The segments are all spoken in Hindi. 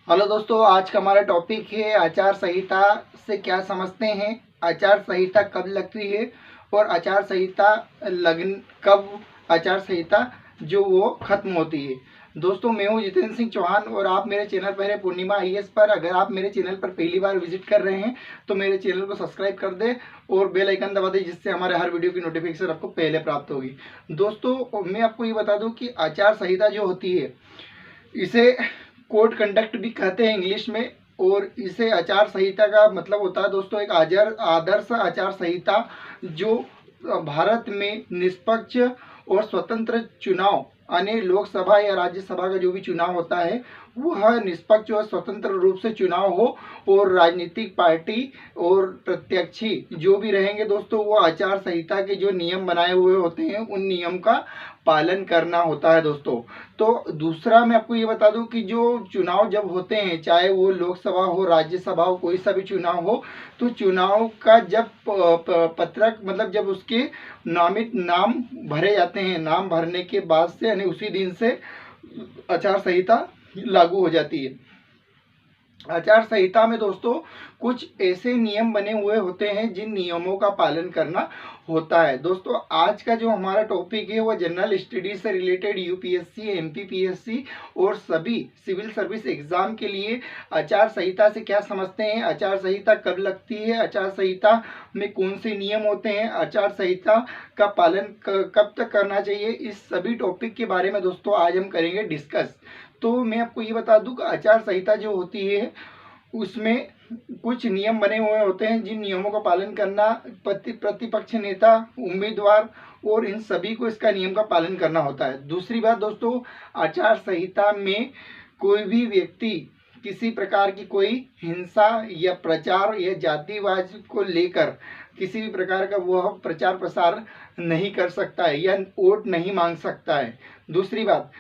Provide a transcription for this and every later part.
हेलो दोस्तों, आज का हमारा टॉपिक है आचार संहिता से क्या समझते हैं, आचार संहिता कब लगती है और आचार संहिता लगन कब आचार संहिता जो वो खत्म होती है। दोस्तों, मैं हूं जितेंद्र सिंह चौहान और आप मेरे चैनल पर है पूर्णिमा आईएएस पर। अगर आप मेरे चैनल पर पहली बार विजिट कर रहे हैं तो मेरे चैनल को सब्सक्राइब कर दें और बेल आइकन दबा दें, जिससे हमारे हर वीडियो की नोटिफिकेशन आपको पहले प्राप्त होगी। दोस्तों, मैं आपको ये बता दूं कि आचार संहिता जो होती है इसे कोड कंडक्ट भी कहते हैं इंग्लिश में, और इसे आचार संहिता का मतलब होता है दोस्तों एक आदर्श आचार संहिता जो भारत में निष्पक्ष और स्वतंत्र चुनाव यानी लोकसभा या राज्यसभा का जो भी चुनाव होता है वह निष्पक्ष और स्वतंत्र रूप से चुनाव हो और राजनीतिक पार्टी और प्रत्याशी जो भी रहेंगे दोस्तों वो आचार संहिता के जो नियम बनाए हुए होते हैं उन नियम का पालन करना होता है दोस्तों। तो दूसरा मैं आपको ये बता दूं कि जो चुनाव जब होते हैं, चाहे वो लोकसभा हो राज्यसभा हो कोई सा भी चुनाव हो, तो चुनाव का जब पत्रक मतलब जब उसके नामित नाम भरे जाते हैं, नाम भरने के बाद से यानी उसी दिन से आचार संहिता लागू हो जाती है। आचार संहिता में दोस्तों कुछ ऐसे नियम बने हुए होते हैं जिन नियमों का पालन करना होता है। दोस्तों, आज का जो हमारा टॉपिक है वह जनरल स्टडीज से रिलेटेड यूपीएससी, एमपीपीएससी और सभी सिविल सर्विस एग्जाम के लिए आचार संहिता से क्या समझते हैं, आचार संहिता कब लगती है, आचार संहिता में कौन से नियम होते हैं, आचार संहिता का पालन कब तक करना चाहिए, इस सभी टॉपिक के बारे में दोस्तों आज हम करेंगे डिस्कस। तो मैं आपको ये बता दूं कि आचार संहिता जो होती है उसमें कुछ नियम बने हुए होते हैं जिन नियमों का पालन करना प्रतिपक्ष नेता, उम्मीदवार और इन सभी को इसका नियम का पालन करना होता है। दूसरी बात दोस्तों, आचार संहिता में कोई भी व्यक्ति किसी प्रकार की कोई हिंसा या प्रचार या जातिवाद को लेकर किसी भी प्रकार का वह प्रचार प्रसार नहीं कर सकता है या वोट नहीं मांग सकता है। दूसरी बात,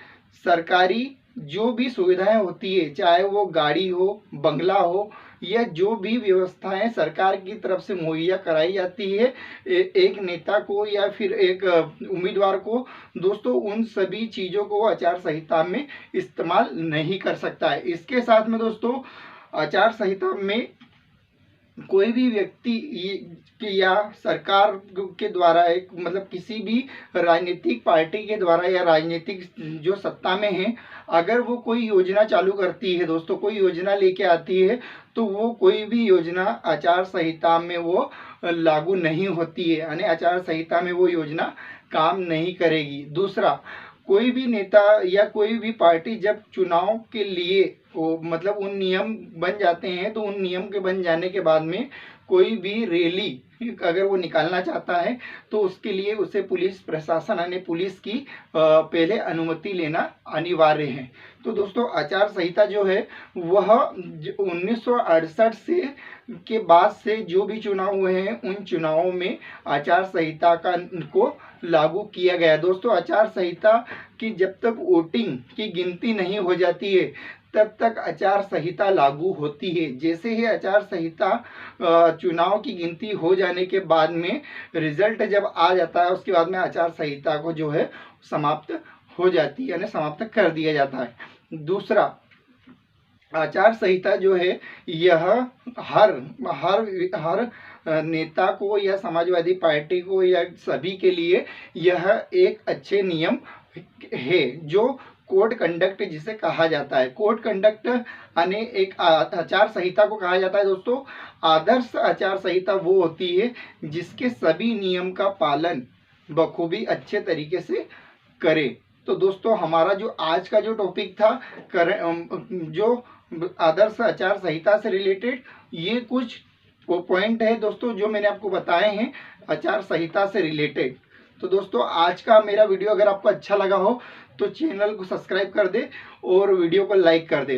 सरकारी जो भी सुविधाएं होती है, चाहे वो गाड़ी हो, बंगला हो या जो भी व्यवस्थाएं सरकार की तरफ से मुहैया कराई जाती है एक नेता को या फिर एक उम्मीदवार को, दोस्तों उन सभी चीज़ों को आचार संहिता में इस्तेमाल नहीं कर सकता है। इसके साथ में दोस्तों आचार संहिता में कोई भी व्यक्ति या सरकार के द्वारा एक मतलब किसी भी राजनीतिक पार्टी के द्वारा या राजनीतिक जो सत्ता में है अगर वो कोई योजना चालू करती है दोस्तों, कोई योजना लेके आती है तो वो कोई भी योजना आचार संहिता में वो लागू नहीं होती है, यानी आचार संहिता में वो योजना काम नहीं करेगी। दूसरा, कोई भी नेता या कोई भी पार्टी जब चुनाव के लिए वो मतलब उन नियम बन जाते हैं तो उन नियम के बन जाने के बाद में कोई भी रैली अगर वो निकालना चाहता है तो उसके लिए उसे पुलिस प्रशासन यानी पुलिस की पहले अनुमति लेना अनिवार्य है। तो दोस्तों आचार संहिता जो है वह 1968 से के बाद से जो भी चुनाव हुए हैं उन चुनावों में आचार संहिता को लागू किया गया। दोस्तों, आचार संहिता की जब तक वोटिंग की गिनती नहीं हो जाती है तब तक आचार संहिता लागू होती है। जैसे ही आचार संहिता चुनाव की गिनती हो जाने के बाद में रिजल्ट जब आ जाता है उसके बाद में आचार संहिता को जो है समाप्त हो जाती है यानी समाप्त कर दिया जाता है। दूसरा, आचार संहिता जो है यह हर हर हर नेता को या समाजवादी पार्टी को या सभी के लिए यह एक अच्छे नियम है जो कोड कंडक्ट जिसे कहा जाता है। कोड कंडक्ट यानी एक आचार संहिता को कहा जाता है दोस्तों आदर्श आचार संहिता वो होती है जिसके सभी नियम का पालन बखूबी अच्छे तरीके से करे। तो दोस्तों हमारा जो आज का जो टॉपिक था जो आदर्श आचार संहिता से रिलेटेड ये कुछ पॉइंट है दोस्तों जो मैंने आपको बताए हैं आचार संहिता से रिलेटेड। तो दोस्तों आज का मेरा वीडियो अगर आपको अच्छा लगा हो तो चैनल को सब्सक्राइब कर दे और वीडियो को लाइक कर दे।